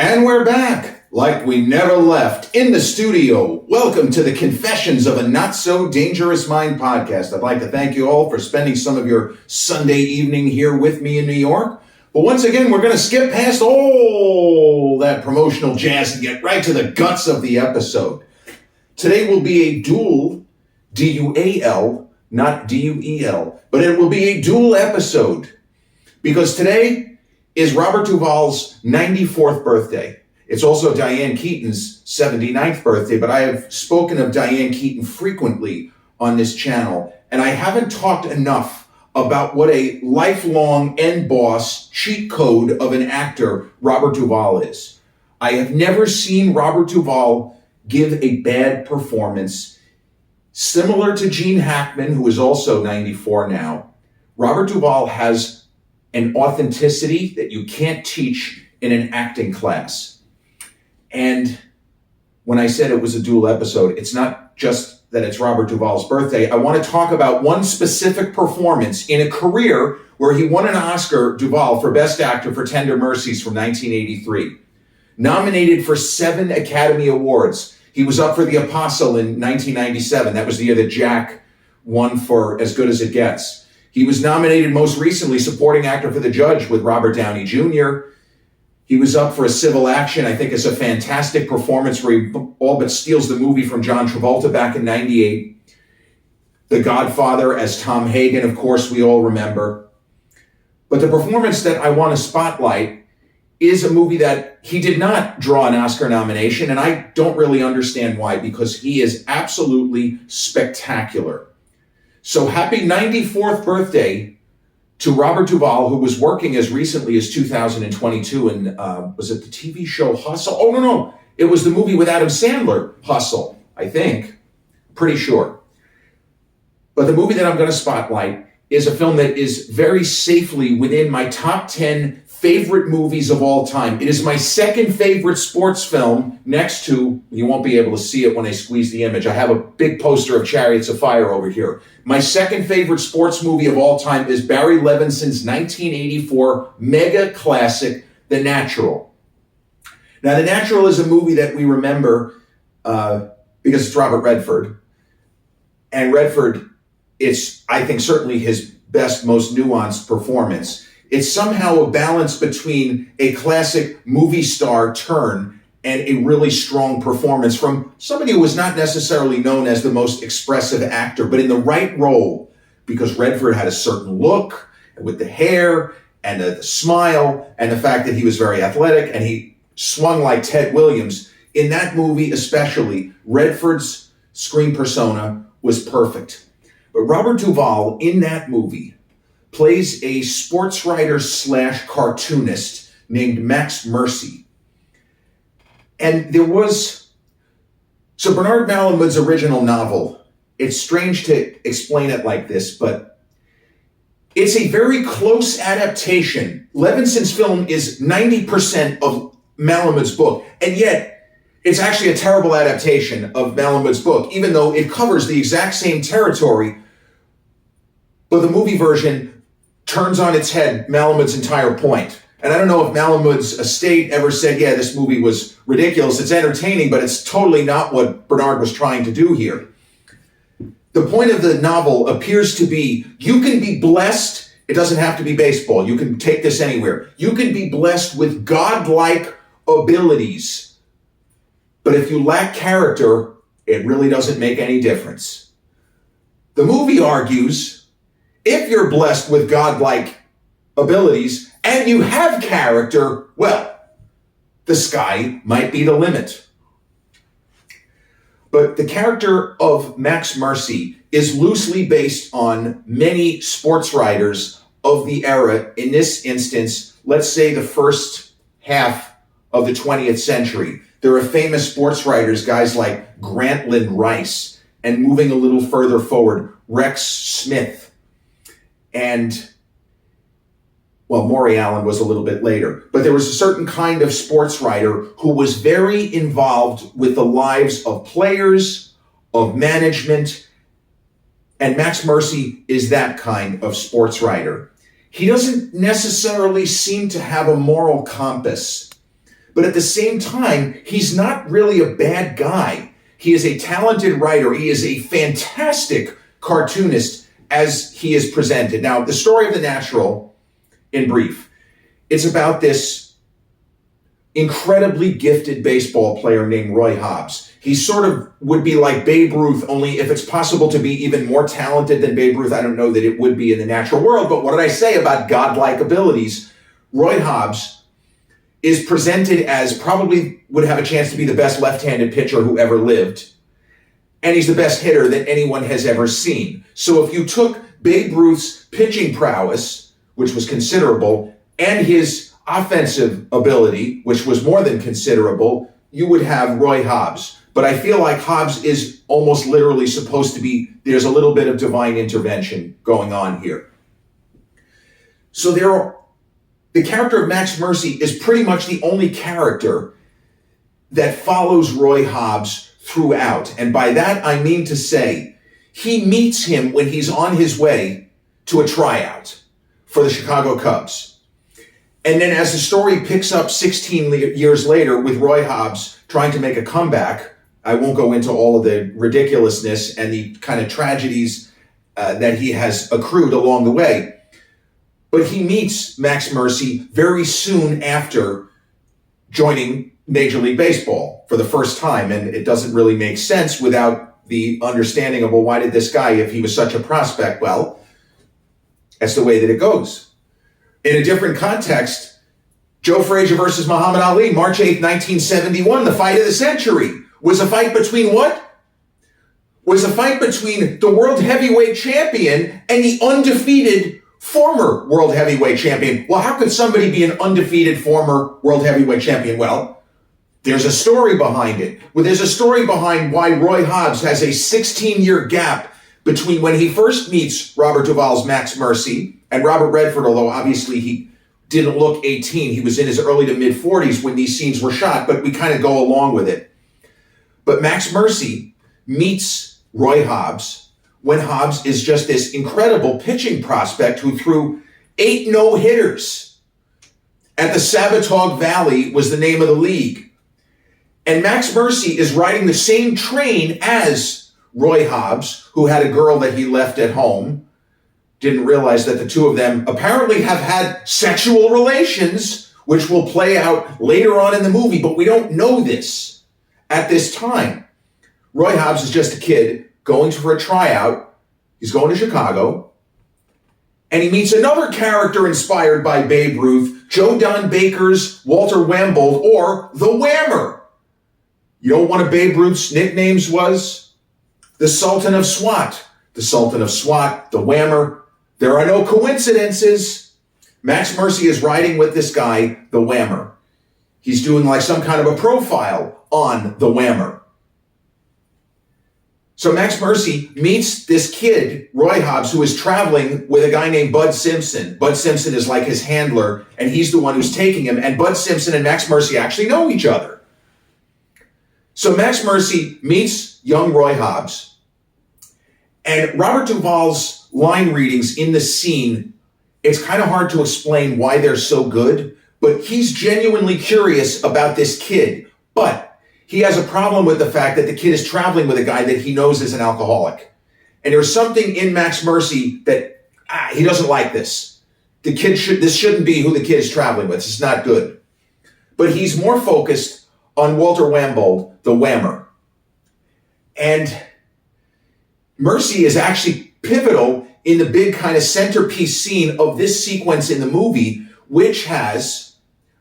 And we're back, like we never left, in the studio. Welcome to the Confessions of a Not So Dangerous Mind podcast. I'd like to thank you all for spending some of your Sunday evening here with me in New York. But once again, we're going to skip past all that promotional jazz and get right to the guts of the episode. Today will be a dual, D-U-A-L, not D-U-E-L, but it will be a dual episode because today is Robert Duvall's 94th birthday. It's also Diane Keaton's 79th birthday, but I have spoken of Diane Keaton frequently on this channel, and I haven't talked enough about what a lifelong end boss cheat code of an actor Robert Duvall is. I have never seen Robert Duvall give a bad performance. Similar to Gene Hackman, who is also 94 now, Robert Duvall has an authenticity that you can't teach in an acting class. And when I said it was a dual episode, it's not just that it's Robert Duvall's birthday. I want to talk about one specific performance in a career where he won an Oscar, Duvall, for Best Actor for Tender Mercies from 1983. Nominated for 7 Academy Awards. He was up for The Apostle in 1997. That was the year that Jack won for As Good as It Gets. He was nominated most recently Supporting Actor for The Judge with Robert Downey Jr. He was up for A Civil Action. I think it's a fantastic performance where he all but steals the movie from John Travolta back in 98. The Godfather as Tom Hagen, of course, we all remember. But the performance that I want to spotlight is a movie that he did not draw an Oscar nomination, and I don't really understand why, because he is absolutely spectacular. So happy 94th birthday to Robert Duvall, who was working as recently as 2022 in, was it the TV show Hustle? Oh, no. It was the movie with Adam Sandler, Hustle, I think. Pretty sure. But the movie that I'm going to spotlight is a film that is very safely within my top 10 favorite movies of all time. It is my second favorite sports film next to, you won't be able to see it when I squeeze the image. I have a big poster of Chariots of Fire over here. My second favorite sports movie of all time is Barry Levinson's 1984 mega classic, The Natural. Now, The Natural is a movie that we remember because it's Robert Redford. And Redford, it's, I think, certainly his best, most nuanced performance. It's somehow a balance between a classic movie star turn and a really strong performance from somebody who was not necessarily known as the most expressive actor, but in the right role, because Redford had a certain look with the hair and the smile and the fact that he was very athletic and he swung like Ted Williams. In that movie especially, Redford's screen persona was perfect. But Robert Duvall in that movie plays a sports writer / cartoonist named Max Mercy. And there was, so Bernard Malamud's original novel, it's strange to explain it like this, but it's a very close adaptation. Levinson's film is 90% of Malamud's book, and yet it's actually a terrible adaptation of Malamud's book, even though it covers the exact same territory, but the movie version turns on its head Malamud's entire point. And I don't know if Malamud's estate ever said, yeah, this movie was ridiculous. It's entertaining, but it's totally not what Bernard was trying to do here. The point of the novel appears to be, you can be blessed. It doesn't have to be baseball. You can take this anywhere. You can be blessed with godlike abilities. But if you lack character, it really doesn't make any difference. The movie argues, if you're blessed with godlike abilities and you have character, well, the sky might be the limit. But the character of Max Mercy is loosely based on many sports writers of the era. In this instance, let's say the first half of the 20th century. There are famous sports writers, guys like Grantland Rice, and moving a little further forward, Rex Smith. And, well, Maury Allen was a little bit later. But there was a certain kind of sports writer who was very involved with the lives of players, of management, and Max Mercy is that kind of sports writer. He doesn't necessarily seem to have a moral compass, but at the same time, he's not really a bad guy. He is a talented writer. He is a fantastic cartoonist as he is presented. Now, the story of The Natural, in brief, it's about this incredibly gifted baseball player named Roy Hobbs. He sort of would be like Babe Ruth, only if it's possible to be even more talented than Babe Ruth, I don't know that it would be in the natural world. But what did I say about godlike abilities? Roy Hobbs is presented as probably would have a chance to be the best left-handed pitcher who ever lived. And he's the best hitter that anyone has ever seen. So if you took Babe Ruth's pitching prowess, which was considerable, and his offensive ability, which was more than considerable, you would have Roy Hobbs. But I feel like Hobbs is almost literally supposed to be, there's a little bit of divine intervention going on here. So the character of Max Mercy is pretty much the only character that follows Roy Hobbs throughout. And by that, I mean to say, he meets him when he's on his way to a tryout for the Chicago Cubs. And then as the story picks up 16 years later with Roy Hobbs trying to make a comeback, I won't go into all of the ridiculousness and the kind of tragedies that he has accrued along the way. But he meets Max Mercy very soon after joining Major League Baseball for the first time. And it doesn't really make sense without the understanding of, well, why did this guy, if he was such a prospect? Well, that's the way that it goes. In a different context, Joe Frazier versus Muhammad Ali, March 8th, 1971, the fight of the century. Was a fight between what? Was a fight between the world heavyweight champion and the undefeated former world heavyweight champion. Well, how could somebody be an undefeated former world heavyweight champion? Well, there's a story behind it. Well, there's a story behind why Roy Hobbs has a 16-year gap between when he first meets Robert Duvall's Max Mercy and Robert Redford, although obviously he didn't look 18. He was in his early to mid-40s when these scenes were shot, but we kind of go along with it. But Max Mercy meets Roy Hobbs when Hobbs is just this incredible pitching prospect who threw 8 no-hitters at the Sabatog Valley was the name of the league. And Max Mercy is riding the same train as Roy Hobbs, who had a girl that he left at home. Didn't realize that the two of them apparently have had sexual relations, which will play out later on in the movie, but we don't know this at this time. Roy Hobbs is just a kid going for a tryout. He's going to Chicago. And he meets another character inspired by Babe Ruth, Joe Don Baker's Walter Wambold, or the Whammer. You know what one of Babe Ruth's nicknames was? The Sultan of SWAT. The Sultan of SWAT, the Whammer. There are no coincidences. Max Mercy is riding with this guy, the Whammer. He's doing like some kind of a profile on the Whammer. So Max Mercy meets this kid, Roy Hobbs, who is traveling with a guy named Bud Simpson. Bud Simpson is like his handler, and he's the one who's taking him. And Bud Simpson and Max Mercy actually know each other. So Max Mercy meets young Roy Hobbs, and Robert Duvall's line readings in the scene, it's kind of hard to explain why they're so good, but he's genuinely curious about this kid. But he has a problem with the fact that the kid is traveling with a guy that he knows is an alcoholic. And there's something in Max Mercy that he doesn't like this. This shouldn't be who the kid is traveling with. It's not good. But he's more focused on Walter Wambold, the Whammer. And Mercy is actually pivotal in the big kind of centerpiece scene of this sequence in the movie, which has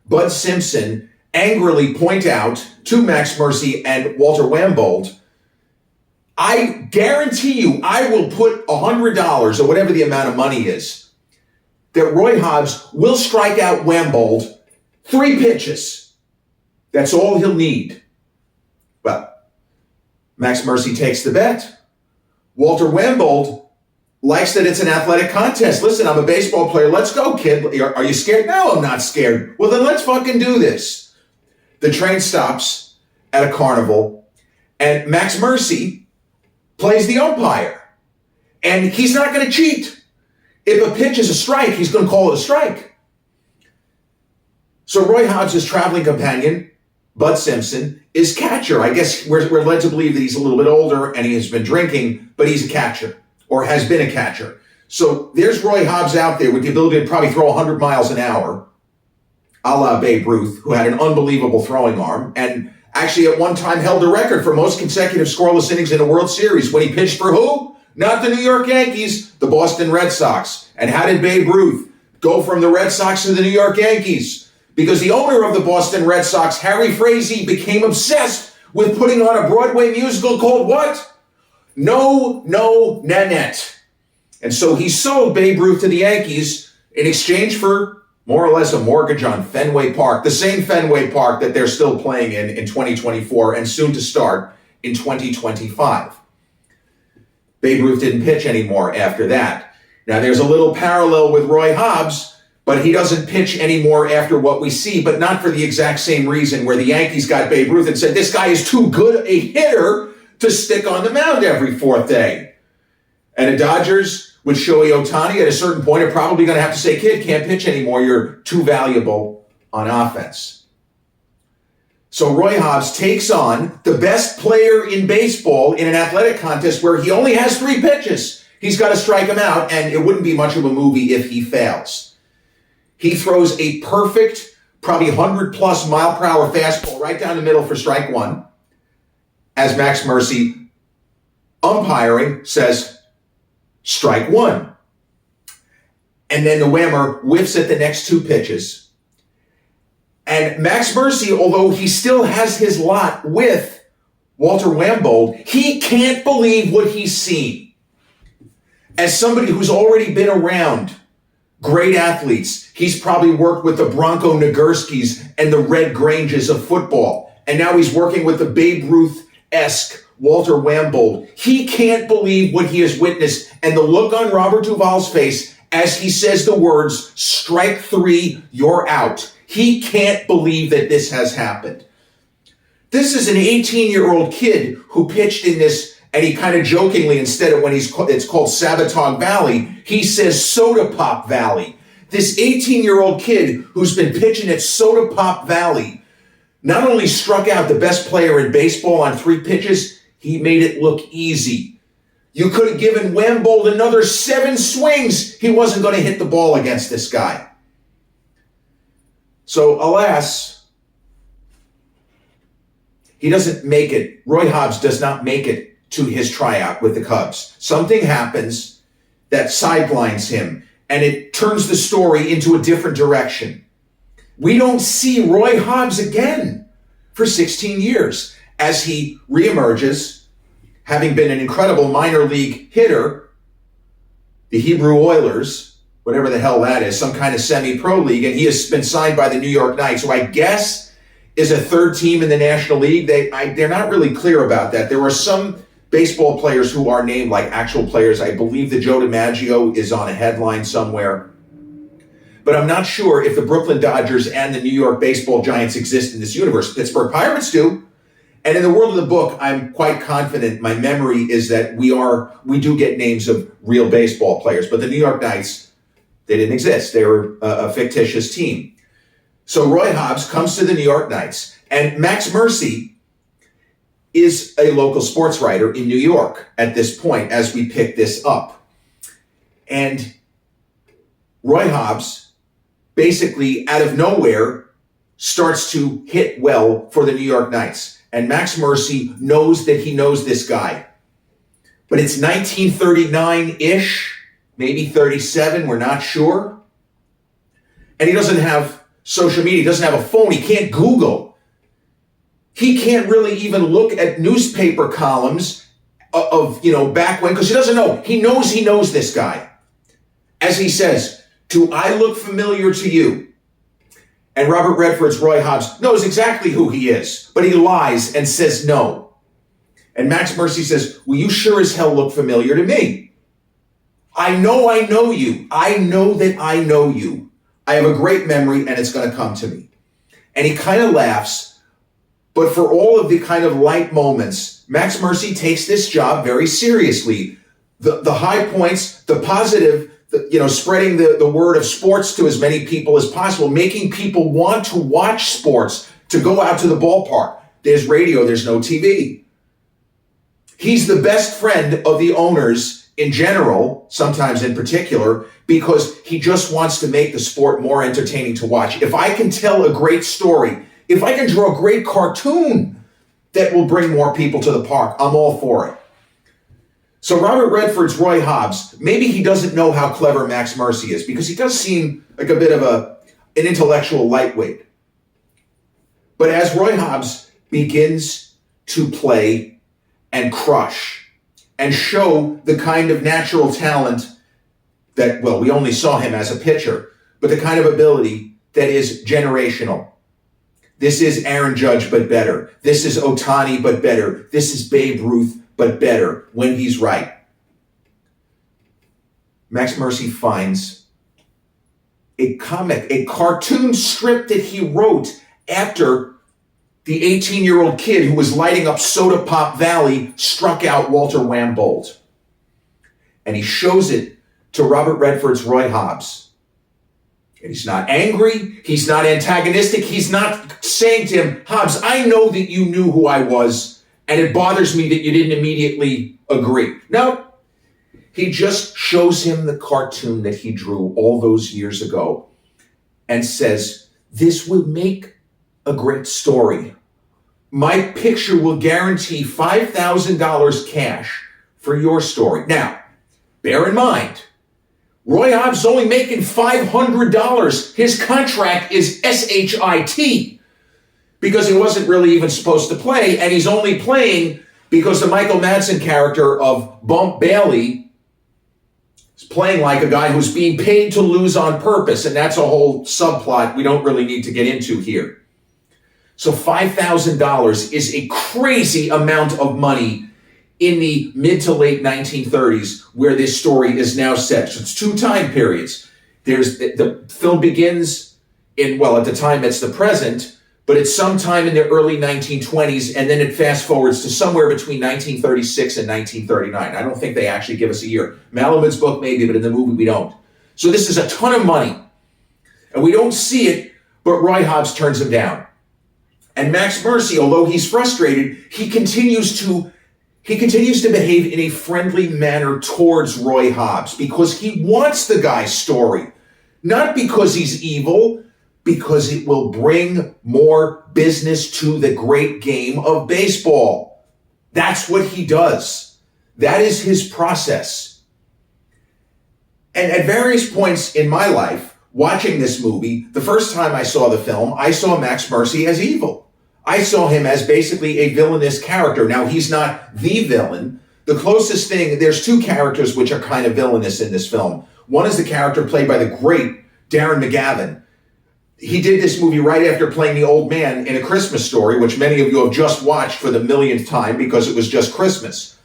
Bud Simpson angrily point out to Max Mercy and Walter Wambold, I guarantee you, I will put $100 or whatever the amount of money is, that Roy Hobbs will strike out Wambold 3 pitches. That's all he'll need. Well, Max Mercy takes the bet. Walter Wambold likes that it's an athletic contest. Listen, I'm a baseball player. Let's go, kid. Are you scared? No, I'm not scared. Well, then let's fucking do this. The train stops at a carnival, and Max Mercy plays the umpire. And he's not going to cheat. If a pitch is a strike, he's going to call it a strike. So Roy Hobbs' traveling companion, Bud Simpson, is catcher. I guess we're led to believe that he's a little bit older and he has been drinking, but he's a catcher or has been a catcher. So there's Roy Hobbs out there with the ability to probably throw 100 miles an hour, a la Babe Ruth, who had an unbelievable throwing arm and actually at one time held the record for most consecutive scoreless innings in a World Series when he pitched for who? Not the New York Yankees, the Boston Red Sox. And how did Babe Ruth go from the Red Sox to the New York Yankees? Because the owner of the Boston Red Sox, Harry Frazee, became obsessed with putting on a Broadway musical called what? No, Nanette. And so he sold Babe Ruth to the Yankees in exchange for more or less a mortgage on Fenway Park, the same Fenway Park that they're still playing in 2024 and soon to start in 2025. Babe Ruth didn't pitch anymore after that. Now there's a little parallel with Roy Hobbs, but he doesn't pitch anymore after what we see, but not for the exact same reason where the Yankees got Babe Ruth and said, this guy is too good a hitter to stick on the mound every fourth day. And the Dodgers, with Shohei Ohtani, at a certain point, are probably going to have to say, kid, can't pitch anymore. You're too valuable on offense. So Roy Hobbs takes on the best player in baseball in an athletic contest where he only has 3 pitches. He's got to strike him out, and it wouldn't be much of a movie if he fails. He throws a perfect, probably 100-plus mile-per-hour fastball right down the middle for strike 1, as Max Mercy, umpiring, says, strike 1. And then the Whammer whiffs at the next 2 pitches. And Max Mercy, although he still has his lot with Walter Wambold, he can't believe what he's seen. As somebody who's already been around great athletes, he's probably worked with the Bronco Nagurskis and the Red Granges of football. And now he's working with the Babe Ruth-esque Walter Wambold. He can't believe what he has witnessed, and the look on Robert Duvall's face as he says the words, strike 3, you're out. He can't believe that this has happened. This is an 18-year-old kid who pitched in this, and he kind of jokingly, instead of when it's called Sabatog Valley, he says Soda Pop Valley. This 18-year-old kid who's been pitching at Soda Pop Valley not only struck out the best player in baseball on 3 pitches, he made it look easy. You could have given Wambold another 7 swings. He wasn't going to hit the ball against this guy. So, alas, he doesn't make it. Roy Hobbs does not make it to his tryout with the Cubs. Something happens that sidelines him, and it turns the story into a different direction. We don't see Roy Hobbs again for 16 years as he reemerges, having been an incredible minor league hitter, the Hebrew Oilers, whatever the hell that is, some kind of semi-pro league, and he has been signed by the New York Knights, who I guess is a 3rd team in the National League. They're not really clear about that. There are some baseball players who are named like actual players. I believe that Joe DiMaggio is on a headline somewhere. But I'm not sure if the Brooklyn Dodgers and the New York baseball Giants exist in this universe. Pittsburgh Pirates do. And in the world of the book, I'm quite confident, my memory is that we do get names of real baseball players. But the New York Knights, they didn't exist. They were a fictitious team. So Roy Hobbs comes to the New York Knights, and Max Mercy is a local sports writer in New York at this point as we pick this up. And Roy Hobbs, basically out of nowhere, starts to hit well for the New York Knights. And Max Mercy knows that he knows this guy. But it's 1939-ish, maybe 37, we're not sure. And he doesn't have social media, he doesn't have a phone, he can't Google. He can't really even look at newspaper columns of back when, because he doesn't know. He knows this guy. As he says, do I look familiar to you? And Robert Redford's Roy Hobbs knows exactly who he is, but he lies and says no. And Max Mercy says, well, you sure as hell look familiar to me. I know you. I know that I know you. I have a great memory and it's going to come to me. And he kind of laughs, but for all of the kind of light moments, Max Mercy takes this job very seriously. The high points, the positive spreading the word of sports to as many people as possible, making people want to watch sports, to go out to the ballpark. There's radio, there's no TV. He's the best friend of the owners in general, sometimes in particular, because he just wants to make the sport more entertaining to watch. If I can tell a great story, if I can draw a great cartoon that will bring more people to the park, I'm all for it. So Robert Redford's Roy Hobbs, maybe he doesn't know how clever Max Mercy is, because he does seem like a bit of an intellectual lightweight. But as Roy Hobbs begins to play and crush and show the kind of natural talent that, well, we only saw him as a pitcher, but the kind of ability that is generational. This is Aaron Judge, but better. This is Ohtani, but better. This is Babe Ruth, but better when he's right. Max Mercy finds a cartoon strip that he wrote after the 18-year-old kid who was lighting up Soda Pop Valley struck out Walter Wambold. And he shows it to Robert Redford's Roy Hobbs. And he's not angry. He's not antagonistic. He's not saying to him, Hobbs, I know that you knew who I was, and it bothers me that you didn't immediately agree. No, he just shows him the cartoon that he drew all those years ago and says, this will make a great story. My picture will guarantee $5,000 cash for your story. Now, bear in mind, Roy Hobbs is only making $500. His contract is SHIT because he wasn't really even supposed to play, and he's only playing because the Michael Madsen character of Bump Bailey is playing like a guy who's being paid to lose on purpose, and that's a whole subplot we don't really need to get into here. So $5,000 is a crazy amount of money in the mid to late 1930s where this story is now set. So it's two time periods. The film begins in, well, at the time it's the present, but it's sometime in the early 1920s, and then it fast forwards to somewhere between 1936 and 1939. I don't think they actually give us a year. Malamud's book maybe, but in the movie we don't. So this is a ton of money. And we don't see it, but Roy Hobbs turns him down. And Max Mercy, although he's frustrated, he continues to behave in a friendly manner towards Roy Hobbs because he wants the guy's story. Not because he's evil, because it will bring more business to the great game of baseball. That's what he does. That is his process. And at various points in my life, watching this movie, the first time I saw the film, I saw Max Mercy as evil. I saw him as basically a villainous character. Now, he's not the villain. The closest thing, there's two characters which are kind of villainous in this film. One is the character played by the great Darren McGavin. He did this movie right after playing the old man in A Christmas Story, which many of you have just watched for the millionth time because it was just Christmas.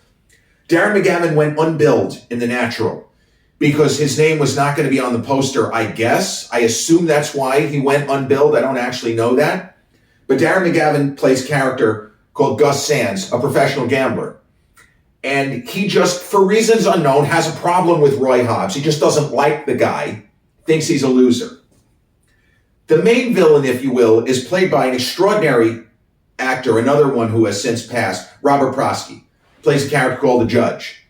Darren McGavin went unbilled in The Natural because his name was not going to be on the poster, I guess. I assume that's why he went unbilled. I don't actually know that. But Darren McGavin plays a character called Gus Sands, a professional gambler. And he just, for reasons unknown, has a problem with Roy Hobbs. He just doesn't like the guy, thinks he's a loser. The main villain, if you will, is played by an extraordinary actor, another one who has since passed, Robert Prosky, plays a character called the Judge.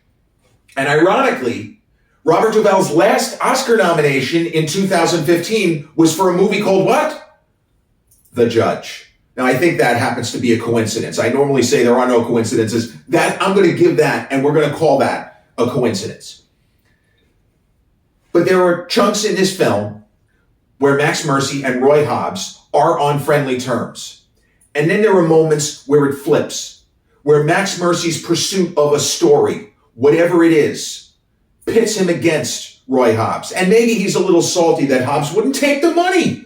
And ironically, Robert Duvall's last Oscar nomination in 2015 was for a movie called what? The Judge. Now, I think that happens to be a coincidence. I normally say there are no coincidences. That I'm going to give that, and we're going to call that a coincidence. But there are chunks in this film where Max Mercy and Roy Hobbs are on friendly terms. And then there are moments where it flips, where Max Mercy's pursuit of a story, whatever it is, pits him against Roy Hobbs. And maybe he's a little salty that Hobbs wouldn't take the money.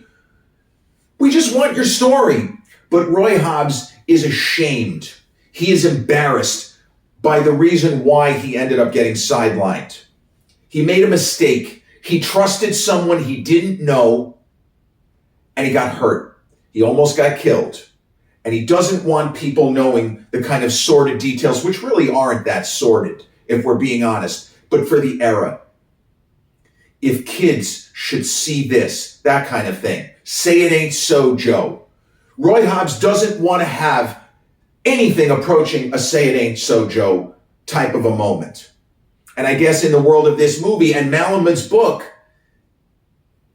We just want your story. But Roy Hobbs is ashamed. He is embarrassed by the reason why he ended up getting sidelined. He made a mistake. He trusted someone he didn't know, and he got hurt. He almost got killed. And he doesn't want people knowing the kind of sordid details, which really aren't that sordid, if we're being honest, but for the era. if kids should see this, that kind of thing. Say it ain't so, Joe. Roy Hobbs doesn't want to have anything approaching a say it ain't so, Joe type of a moment. And I guess in the world of this movie and Malaman's book,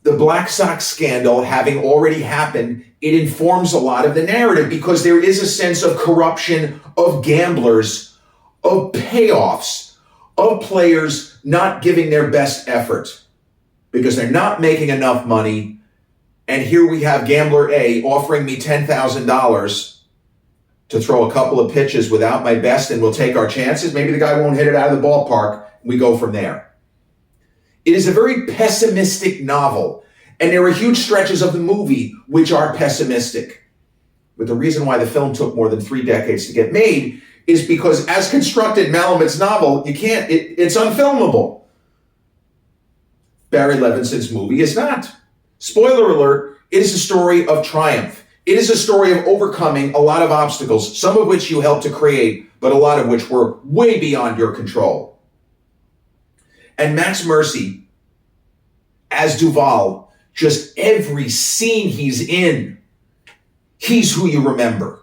the Black Sox scandal having already happened, it informs a lot of the narrative because there is a sense of corruption, of gamblers, of payoffs, of players not giving their best effort because they're not making enough money. And here we have gambler A offering me $10,000 to throw a couple of pitches without my best and we'll take our chances. Maybe the guy won't hit it out of the ballpark. We go from there. It is a very pessimistic novel, and there are huge stretches of the movie which are pessimistic. But the reason why the film took more than 3 decades to get made is because as constructed, Malaman's novel, it's unfilmable. Barry Levinson's movie is not. Spoiler alert, it is a story of triumph. It is a story of overcoming a lot of obstacles, some of which you helped to create, but a lot of which were way beyond your control. And Max Mercy, as Duvall, just every scene he's in, he's who you remember.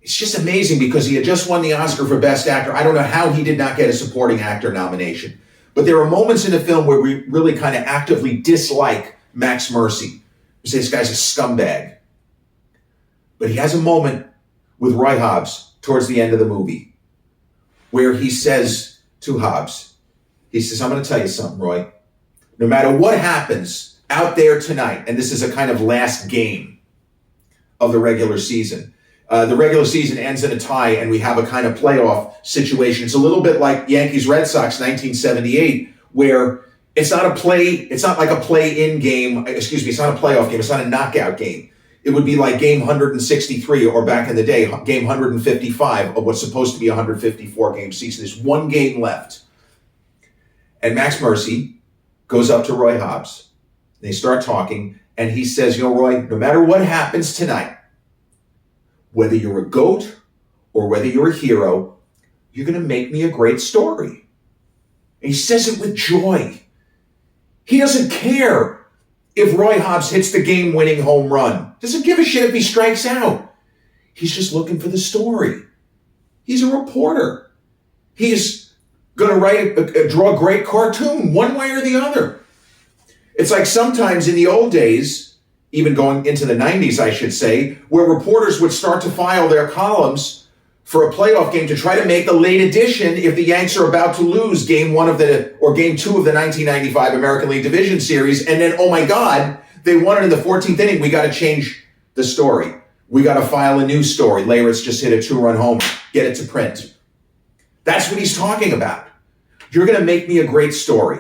It's just amazing because he had just won the Oscar for Best Actor. I don't know how he did not get a supporting actor nomination. But there are moments in the film where we really kind of actively dislike Max Mercy. We say this guy's a scumbag. But he has a moment with Roy Hobbs towards the end of the movie where he says to Hobbs, he says, I'm going to tell you something, Roy. No matter what happens out there tonight, and this is a kind of last game of the regular season. The regular season ends in a tie, and we have a kind of playoff situation. It's a little bit like Yankees-Red Sox 1978, where it's not like a play-in game. It's not a playoff game. It's not a knockout game. It would be like game 163, or back in the day, game 155 of what's supposed to be a 154-game season. There's one game left. And Max Mercy goes up to Roy Hobbs. They start talking, and he says, Roy, no matter what happens tonight, whether you're a goat or whether you're a hero, you're going to make me a great story. And he says it with joy. He doesn't care if Roy Hobbs hits the game-winning home run. Doesn't give a shit if he strikes out. He's just looking for the story. He's a reporter. He's going to draw a great cartoon, one way or the other. It's like sometimes in the old days, even going into the 90s, I should say, where reporters would start to file their columns for a playoff game to try to make the late edition if the Yanks are about to lose game 2 of the 1995 American League Division Series. And then, oh my God, they won it in the 14th inning. We got to change the story. We got to file a new story. Leyritz just hit a 2-run homer. Get it to print. That's what he's talking about. You're going to make me a great story.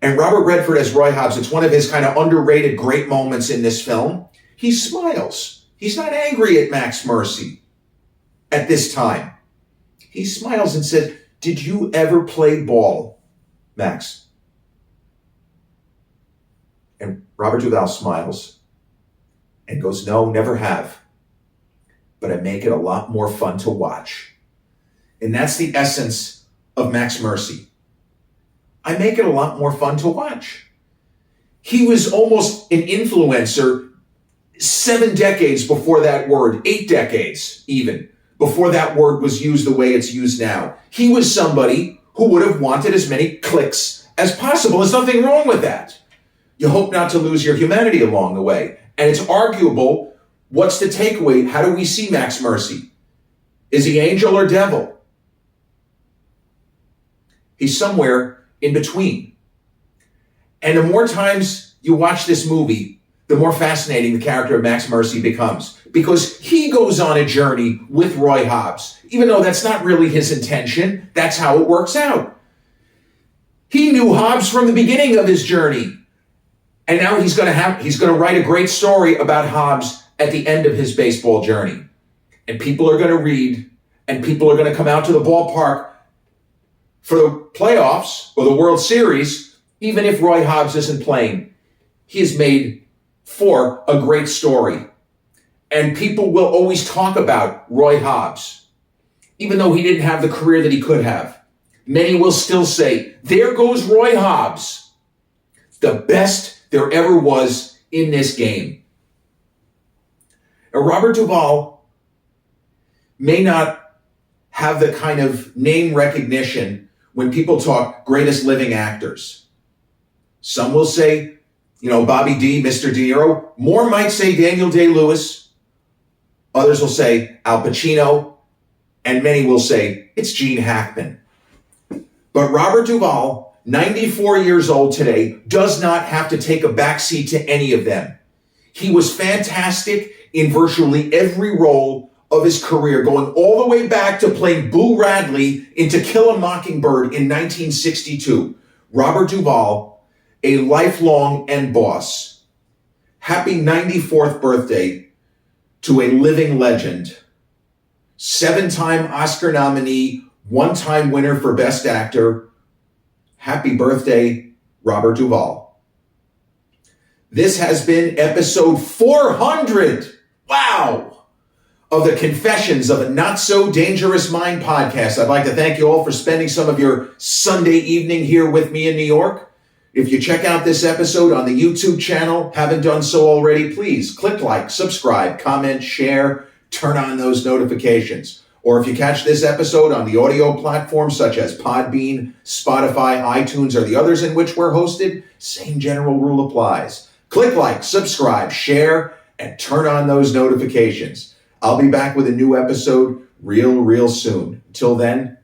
And Robert Redford as Roy Hobbs, it's one of his kind of underrated great moments in this film. He smiles. He's not angry at Max Mercy at this time. He smiles and says, did you ever play ball, Max? And Robert Duvall smiles and goes, no, never have. But I make it a lot more fun to watch. And that's the essence of Max Mercy. I make it a lot more fun to watch. He was almost an influencer 7 decades before that word, 8 decades even, before that word was used the way it's used now. He was somebody who would have wanted as many clicks as possible. There's nothing wrong with that. You hope not to lose your humanity along the way. And it's arguable, what's the takeaway? How do we see Max Mercy? Is he angel or devil? He's somewhere in between. And the more times you watch this movie, the more fascinating the character of Max Mercy becomes. Because he goes on a journey with Roy Hobbs. Even though that's not really his intention, that's how it works out. He knew Hobbs from the beginning of his journey. And now he's going to write a great story about Hobbs at the end of his baseball journey. And people are going to read, and people are going to come out to the ballpark for the playoffs or the World Series, even if Roy Hobbs isn't playing. He is made for a great story. And people will always talk about Roy Hobbs, even though he didn't have the career that he could have. Many will still say, there goes Roy Hobbs. the best there ever was in this game. Now, Robert Duvall may not have the kind of name recognition when people talk greatest living actors. Some will say, Bobby D, Mr. De Niro. More might say Daniel Day-Lewis. Others will say Al Pacino. And many will say it's Gene Hackman. But Robert Duvall, 94 years old today, does not have to take a backseat to any of them. He was fantastic in virtually every role of his career, going all the way back to playing Boo Radley in To Kill a Mockingbird in 1962. Robert Duvall, a lifelong end boss. Happy 94th birthday to a living legend. 7-time Oscar nominee, 1-time winner for Best Actor. Happy birthday, Robert Duvall. This has been episode 400. Wow! Of the Confessions of a Not So Dangerous Mind podcast. I'd like to thank you all for spending some of your Sunday evening here with me in New York. If you check out this episode on the YouTube channel, haven't done so already, please click like, subscribe, comment, share, turn on those notifications. Or if you catch this episode on the audio platforms such as Podbean, Spotify, iTunes, or the others in which we're hosted, same general rule applies. Click like, subscribe, share, and turn on those notifications. I'll be back with a new episode real soon. Until then,